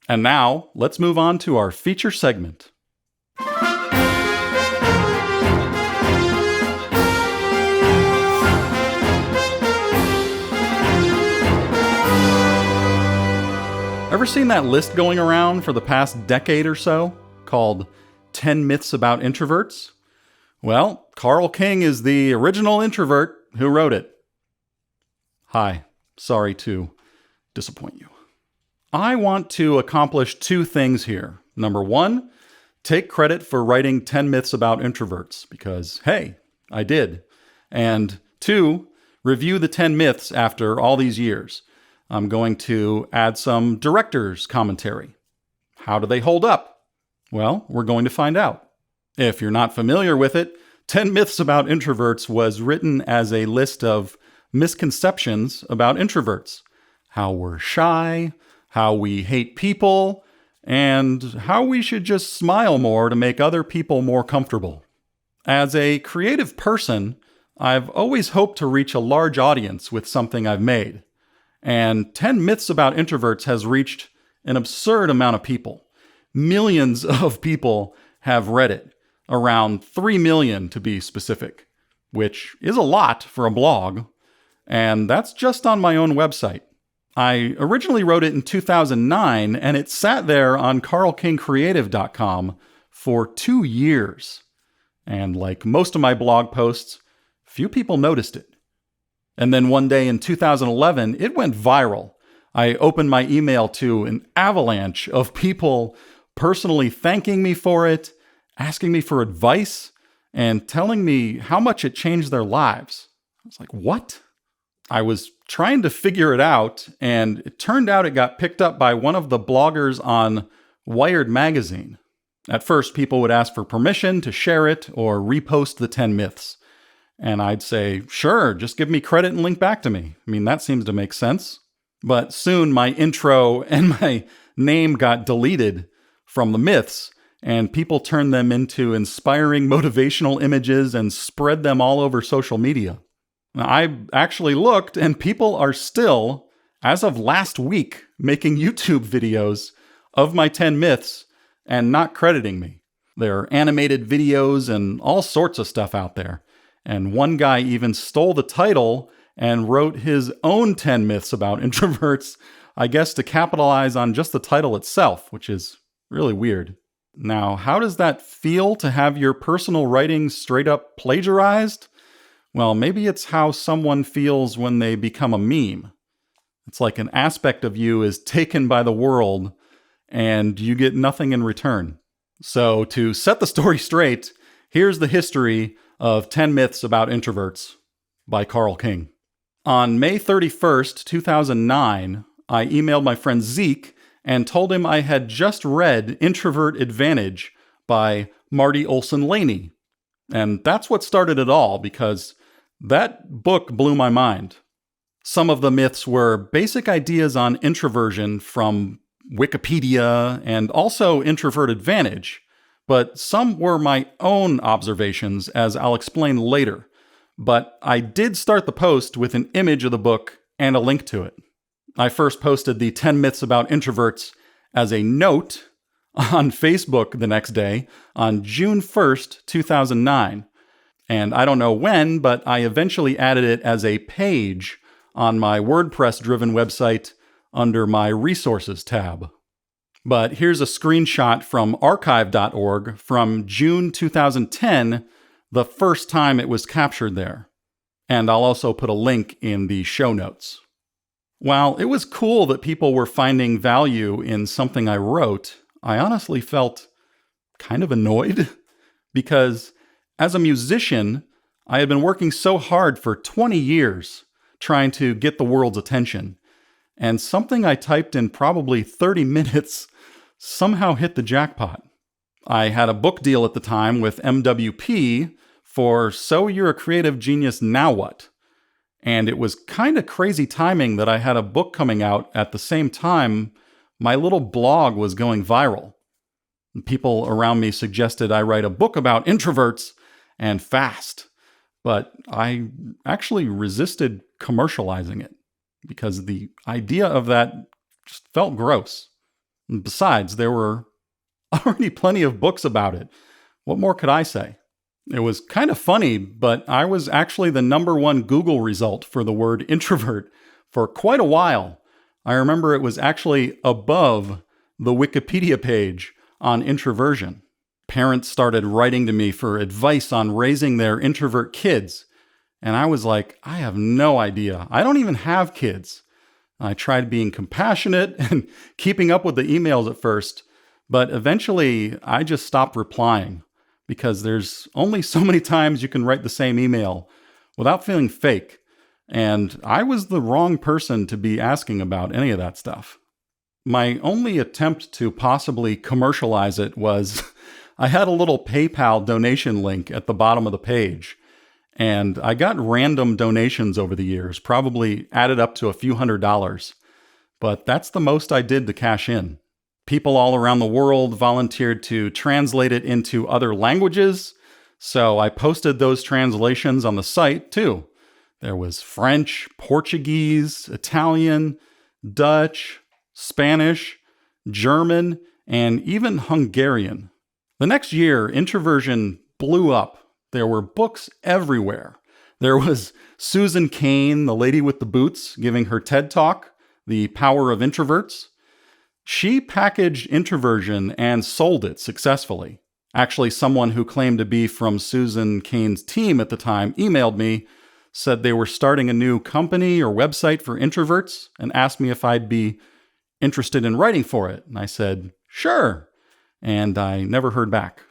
And now, let's move on to our feature segment. Ever seen that list going around for the past decade or so called 10 Myths About Introverts? Well, Carl King is the original introvert who wrote it. Hi, sorry to disappoint you. I want to accomplish two things here. Number one, take credit for writing 10 myths about introverts because, hey, I did. And two, review the 10 myths after all these years. I'm going to add some director's commentary. How do they hold up? Well, we're going to find out. If you're not familiar with it, 10 Myths About Introverts was written as a list of misconceptions about introverts. How we're shy, how we hate people, and how we should just smile more to make other people more comfortable. As a creative person, I've always hoped to reach a large audience with something I've made. And 10 Myths About Introverts has reached an absurd amount of people. Millions of people have read it, around 3 million to be specific, which is a lot for a blog. And that's just on my own website. I originally wrote it in 2009, and it sat there on carlkingcreative.com for 2 years. And like most of my blog posts, few people noticed it. And then one day in 2011, it went viral. I opened my email to an avalanche of people personally thanking me for it, asking me for advice, and telling me how much it changed their lives. I was like, what? I was trying to figure it out, and it turned out it got picked up by one of the bloggers on Wired magazine. At first, people would ask for permission to share it or repost the 10 myths. And I'd say, sure, just give me credit and link back to me. I mean, that seems to make sense. But soon my intro and my name got deleted from the myths, and people turned them into inspiring motivational images and spread them all over social media. Now, I actually looked, and people are still, as of last week, making YouTube videos of my 10 myths and not crediting me. There are animated videos and all sorts of stuff out there. And one guy even stole the title and wrote his own 10 myths about introverts, I guess to capitalize on just the title itself, which is really weird. Now, how does that feel to have your personal writing straight up plagiarized? Well, maybe it's how someone feels when they become a meme. It's like an aspect of you is taken by the world and you get nothing in return. So to set the story straight, here's the history of 10 Myths About Introverts by Carl King. On May 31st, 2009, I emailed my friend Zeke and told him I had just read Introvert Advantage by Marty Olson Laney. And that's what started it all, because that book blew my mind. Some of the myths were basic ideas on introversion from Wikipedia and also Introvert Advantage, but some were my own observations, as I'll explain later. But I did start the post with an image of the book and a link to it. I first posted the 10 Myths About Introverts as a note on Facebook the next day on June 1st, 2009. And I don't know when, but I eventually added it as a page on my WordPress-driven website under my Resources tab. But here's a screenshot from archive.org from June 2010, the first time it was captured there. And I'll also put a link in the show notes. While it was cool that people were finding value in something I wrote, I honestly felt kind of annoyed because as a musician, I had been working so hard for 20 years trying to get the world's attention. And something I typed in probably 30 minutes somehow hit the jackpot. I had a book deal at the time with MWP for So You're a Creative Genius, Now What? And it was kind of crazy timing that I had a book coming out at the same time my little blog was going viral. People around me suggested I write a book about introverts and fast, but I actually resisted commercializing it because the idea of that just felt gross. Besides, there were already plenty of books about it. What more could I say? It was kind of funny, but I was actually the number one Google result for the word introvert for quite a while. I remember it was actually above the Wikipedia page on introversion. Parents started writing to me for advice on raising their introvert kids. And I was like, I have no idea. I don't even have kids. I tried being compassionate and keeping up with the emails at first, but eventually I just stopped replying because there's only so many times you can write the same email without feeling fake. And I was the wrong person to be asking about any of that stuff. My only attempt to possibly commercialize it was I had a little PayPal donation link at the bottom of the page. And I got random donations over the years, probably added up to a few $100s. But that's the most I did to cash in. People all around the world volunteered to translate it into other languages, so I posted those translations on the site too. There was French, Portuguese, Italian, Dutch, Spanish, German, and even Hungarian. The next year, introversion blew up. There were books everywhere. There was Susan Cain, the lady with the boots, giving her TED Talk, The Power of Introverts. She packaged introversion and sold it successfully. Actually, someone who claimed to be from Susan Cain's team at the time emailed me, said they were starting a new company or website for introverts, and asked me if I'd be interested in writing for it. And I said, sure. And I never heard back.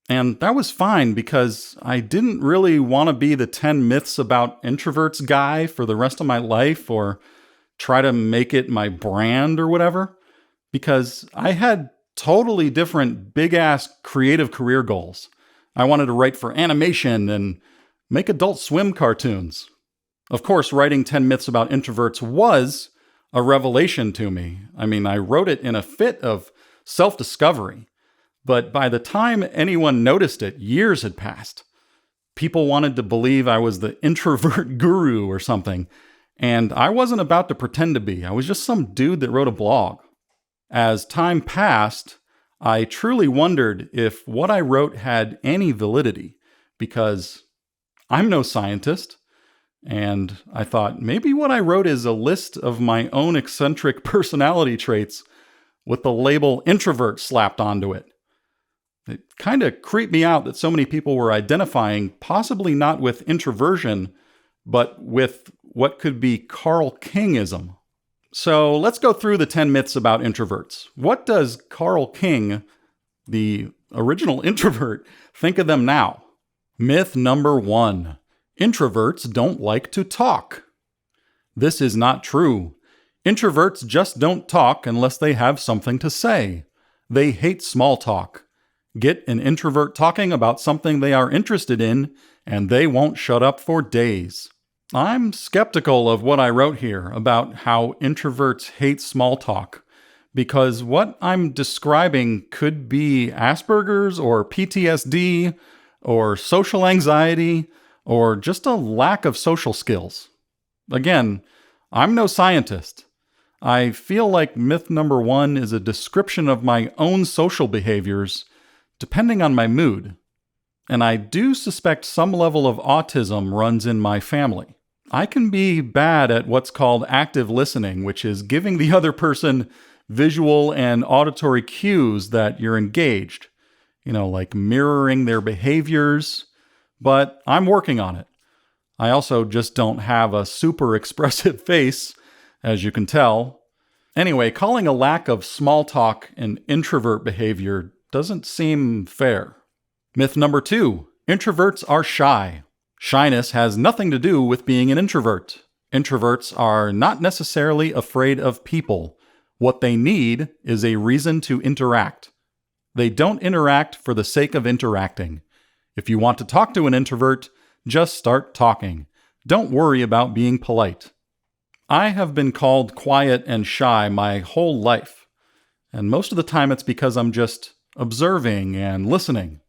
And that was fine because I didn't really want to be the 10 myths about introverts guy for the rest of my life or try to make it my brand or whatever, because I had totally different big-ass creative career goals. I wanted to write for animation and make Adult Swim cartoons. Of course, writing 10 myths about introverts was a revelation to me. I mean, I wrote it in a fit of self-discovery. But by the time anyone noticed it, years had passed. People wanted to believe I was the introvert guru or something, and I wasn't about to pretend to be. I was just some dude that wrote a blog. As time passed, I truly wondered if what I wrote had any validity, because I'm no scientist, and I thought maybe what I wrote is a list of my own eccentric personality traits with the label introvert slapped onto it. It kind of creeped me out that so many people were identifying possibly not with introversion, but with what could be Carl Kingism. So let's go through the 10 myths about introverts. What does Carl King, the original introvert, think of them now? Myth number 1. Introverts don't like to talk. This is not true. Introverts just don't talk unless they have something to say. They hate small talk. Get an introvert talking about something they are interested in, and they won't shut up for days. I'm skeptical of what I wrote here about how introverts hate small talk, because what I'm describing could be Asperger's or PTSD or social anxiety or just a lack of social skills. Again, I'm no scientist. I feel like myth number 1 is a description of my own social behaviors depending on my mood. And I do suspect some level of autism runs in my family. I can be bad at what's called active listening, which is giving the other person visual and auditory cues that you're engaged. Like mirroring their behaviors. But I'm working on it. I also just don't have a super expressive face, as you can tell. Anyway, calling a lack of small talk an introvert behavior doesn't seem fair. Myth number 2. Introverts are shy. Shyness has nothing to do with being an introvert. Introverts are not necessarily afraid of people. What they need is a reason to interact. They don't interact for the sake of interacting. If you want to talk to an introvert, just start talking. Don't worry about being polite. I have been called quiet and shy my whole life. And most of the time it's because I'm just observing and listening.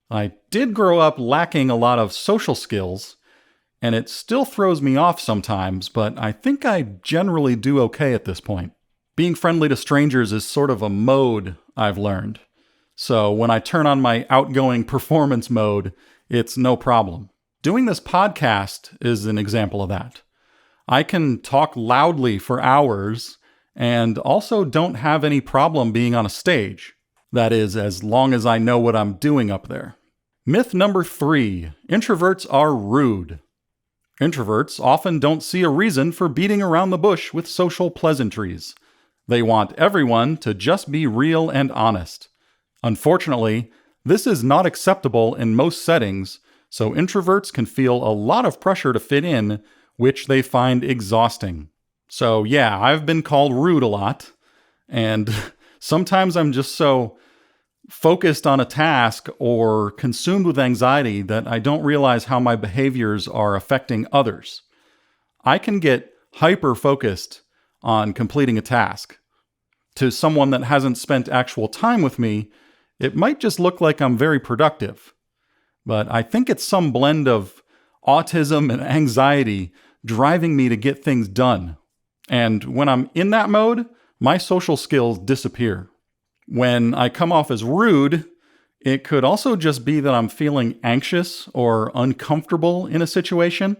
I did grow up lacking a lot of social skills, and it still throws me off sometimes, but I think I generally do okay at this point. Being friendly to strangers is sort of a mode I've learned. So when I turn on my outgoing performance mode, it's no problem. Doing this podcast is an example of that. I can talk loudly for hours and also don't have any problem being on a stage. That is, as long as I know what I'm doing up there. Myth number 3, introverts are rude. Introverts often don't see a reason for beating around the bush with social pleasantries. They want everyone to just be real and honest. Unfortunately, this is not acceptable in most settings, so introverts can feel a lot of pressure to fit in, which they find exhausting. So yeah, I've been called rude a lot, and sometimes I'm just so focused on a task or consumed with anxiety that I don't realize how my behaviors are affecting others. I can get hyper-focused on completing a task. To someone that hasn't spent actual time with me, it might just look like I'm very productive. But I think it's some blend of autism and anxiety driving me to get things done. And when I'm in that mode, my social skills disappear. When I come off as rude, it could also just be that I'm feeling anxious or uncomfortable in a situation.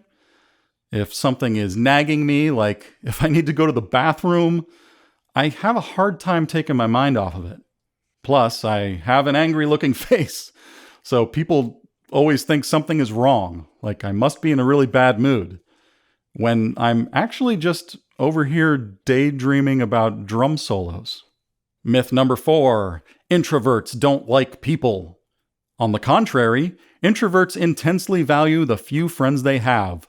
If something is nagging me, like if I need to go to the bathroom, I have a hard time taking my mind off of it. Plus, I have an angry looking face, so people always think something is wrong, like I must be in a really bad mood, when I'm actually just over here daydreaming about drum solos. Myth number 4, introverts don't like people. On the contrary, introverts intensely value the few friends they have.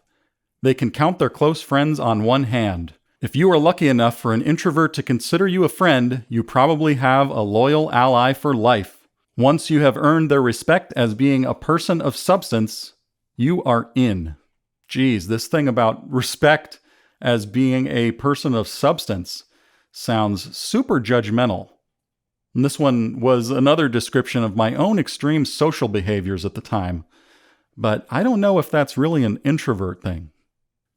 They can count their close friends on one hand. If you are lucky enough for an introvert to consider you a friend, you probably have a loyal ally for life. Once you have earned their respect as being a person of substance, you are in. Geez, this thing about respect as being a person of substance sounds super judgmental. And this one was another description of my own extreme social behaviors at the time. But I don't know if that's really an introvert thing.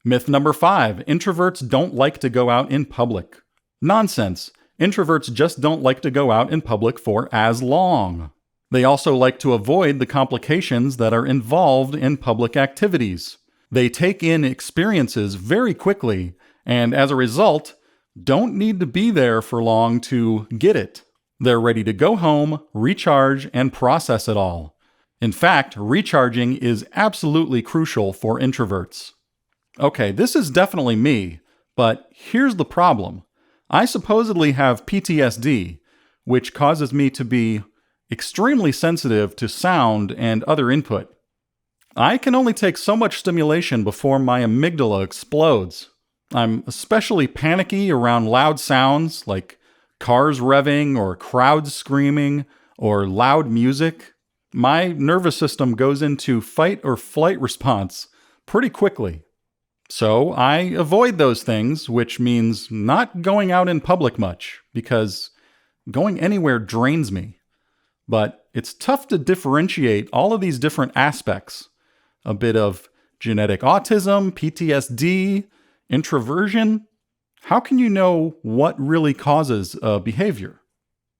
Myth number 5, introverts don't like to go out in public. Nonsense. Introverts just don't like to go out in public for as long. They also like to avoid the complications that are involved in public activities. They take in experiences very quickly, and as a result, don't need to be there for long to get it. They're ready to go home, recharge, and process it all. In fact, recharging is absolutely crucial for introverts. Okay, this is definitely me, but here's the problem. I supposedly have PTSD, which causes me to be extremely sensitive to sound and other input. I can only take so much stimulation before my amygdala explodes. I'm especially panicky around loud sounds like cars revving or crowds screaming or loud music. My nervous system goes into fight or flight response pretty quickly. So I avoid those things, which means not going out in public much, because going anywhere drains me. But it's tough to differentiate all of these different aspects. A bit of genetic autism, PTSD, introversion. How can you know what really causes a behavior?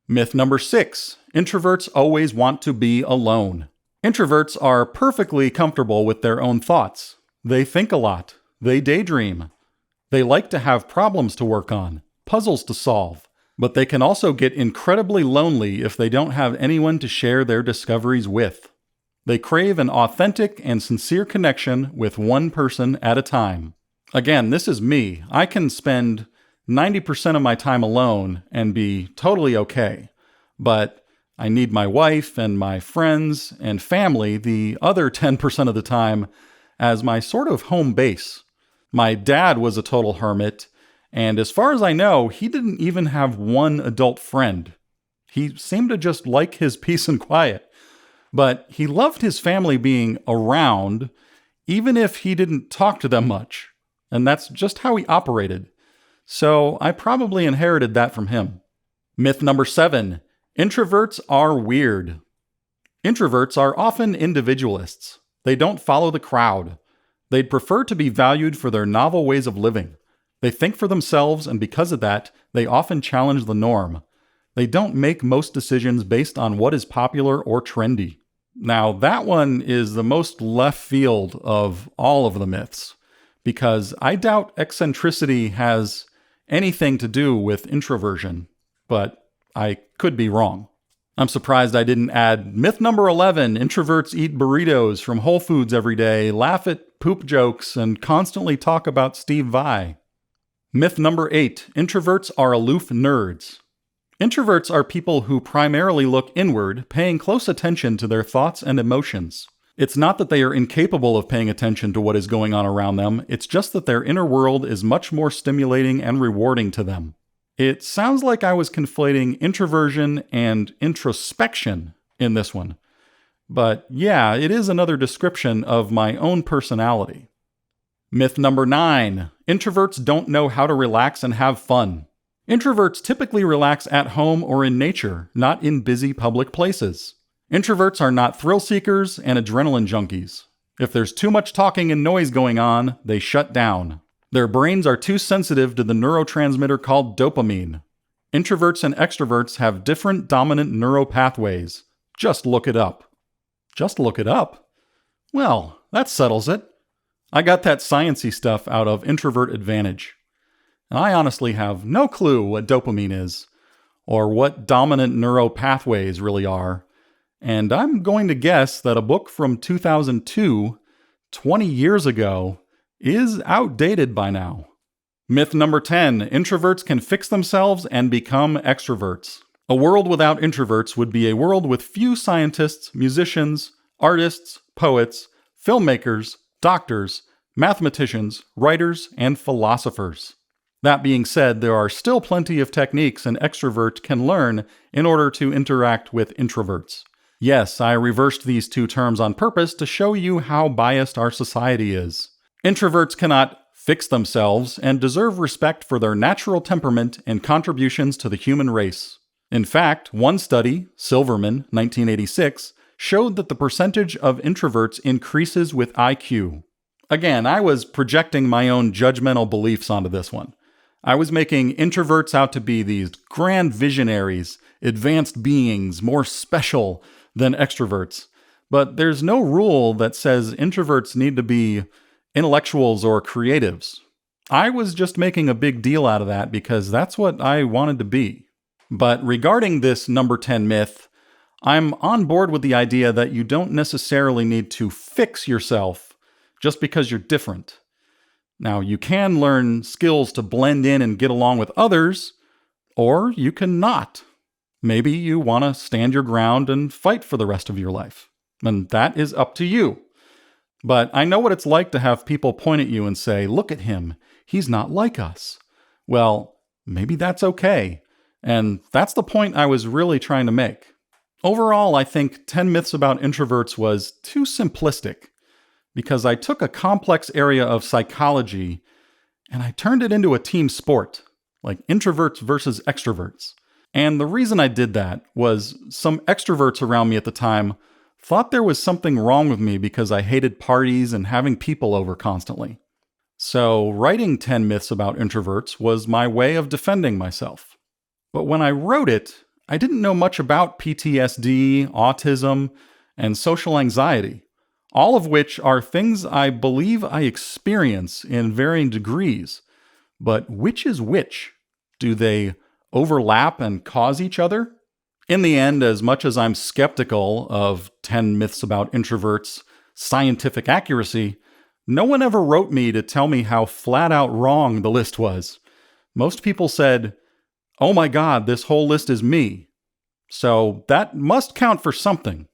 Myth number 6, introverts always want to be alone. Introverts are perfectly comfortable with their own thoughts. They think a lot. They daydream. They like to have problems to work on, puzzles to solve, but they can also get incredibly lonely if they don't have anyone to share their discoveries with. They crave an authentic and sincere connection with one person at a time. Again, this is me. I can spend 90% of my time alone and be totally okay, but I need my wife and my friends and family the other 10% of the time as my sort of home base. My dad was a total hermit, and as far as I know, he didn't even have one adult friend. He seemed to just like his peace and quiet, but he loved his family being around, even if he didn't talk to them much, and that's just how he operated. So I probably inherited that from him. Myth number 7, introverts are weird. Introverts are often individualists. They don't follow the crowd. They'd prefer to be valued for their novel ways of living. They think for themselves, and because of that, they often challenge the norm. They don't make most decisions based on what is popular or trendy. Now, that one is the most left field of all of the myths, because I doubt eccentricity has anything to do with introversion, but I could be wrong. I'm surprised I didn't add myth number 11, introverts eat burritos from Whole Foods every day, laugh at poop jokes, and constantly talk about Steve Vai. Myth number 8, introverts are aloof nerds. Introverts are people who primarily look inward, paying close attention to their thoughts and emotions. It's not that they are incapable of paying attention to what is going on around them, it's just that their inner world is much more stimulating and rewarding to them. It sounds like I was conflating introversion and introspection in this one. But yeah, it is another description of my own personality. Myth number 9, introverts don't know how to relax and have fun. Introverts typically relax at home or in nature, not in busy public places. Introverts are not thrill seekers and adrenaline junkies. If there's too much talking and noise going on, they shut down. Their brains are too sensitive to the neurotransmitter called dopamine. Introverts and extroverts have different dominant neuropathways. Just look it up. Just look it up? Well, that settles it. I got that sciencey stuff out of Introvert Advantage. And I honestly have no clue what dopamine is, or what dominant neuropathways really are. And I'm going to guess that a book from 2002, 20 years ago, is outdated by now. Myth number 10, introverts can fix themselves and become extroverts. A world without introverts would be a world with few scientists, musicians, artists, poets, filmmakers, doctors, mathematicians, writers, and philosophers. That being said, there are still plenty of techniques an extrovert can learn in order to interact with introverts. Yes, I reversed these two terms on purpose to show you how biased our society is. Introverts cannot fix themselves and deserve respect for their natural temperament and contributions to the human race. In fact, one study, Silverman, 1986, showed that the percentage of introverts increases with IQ. Again, I was projecting my own judgmental beliefs onto this one. I was making introverts out to be these grand visionaries, advanced beings, more special than extroverts. But there's no rule that says introverts need to be intellectuals or creatives. I was just making a big deal out of that because that's what I wanted to be. But regarding this number 10 myth, I'm on board with the idea that you don't necessarily need to fix yourself just because you're different. Now, you can learn skills to blend in and get along with others, or you can not. Maybe you want to stand your ground and fight for the rest of your life, and that is up to you. But I know what it's like to have people point at you and say, "Look at him, he's not like us." Well, maybe that's okay, and that's the point I was really trying to make. Overall, I think 10 Myths About Introverts was too simplistic, because I took a complex area of psychology and I turned it into a team sport, like introverts versus extroverts. And the reason I did that was some extroverts around me at the time thought there was something wrong with me because I hated parties and having people over constantly. So writing 10 Myths About Introverts was my way of defending myself. But when I wrote it, I didn't know much about PTSD, autism, and social anxiety. All of which are things I believe I experience in varying degrees. But which is which? Do they overlap and cause each other? In the end, as much as I'm skeptical of 10 Myths About Introverts' scientific accuracy, no one ever wrote me to tell me how flat out wrong the list was. Most people said, "Oh my God, this whole list is me." So that must count for something.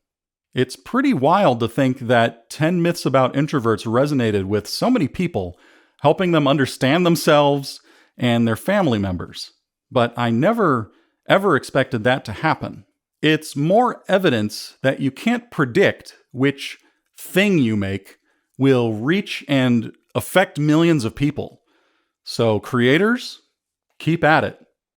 It's pretty wild to think that 10 Myths About Introverts resonated with so many people, helping them understand themselves and their family members. But I never, ever expected that to happen. It's more evidence that you can't predict which thing you make will reach and affect millions of people. So creators, keep at it.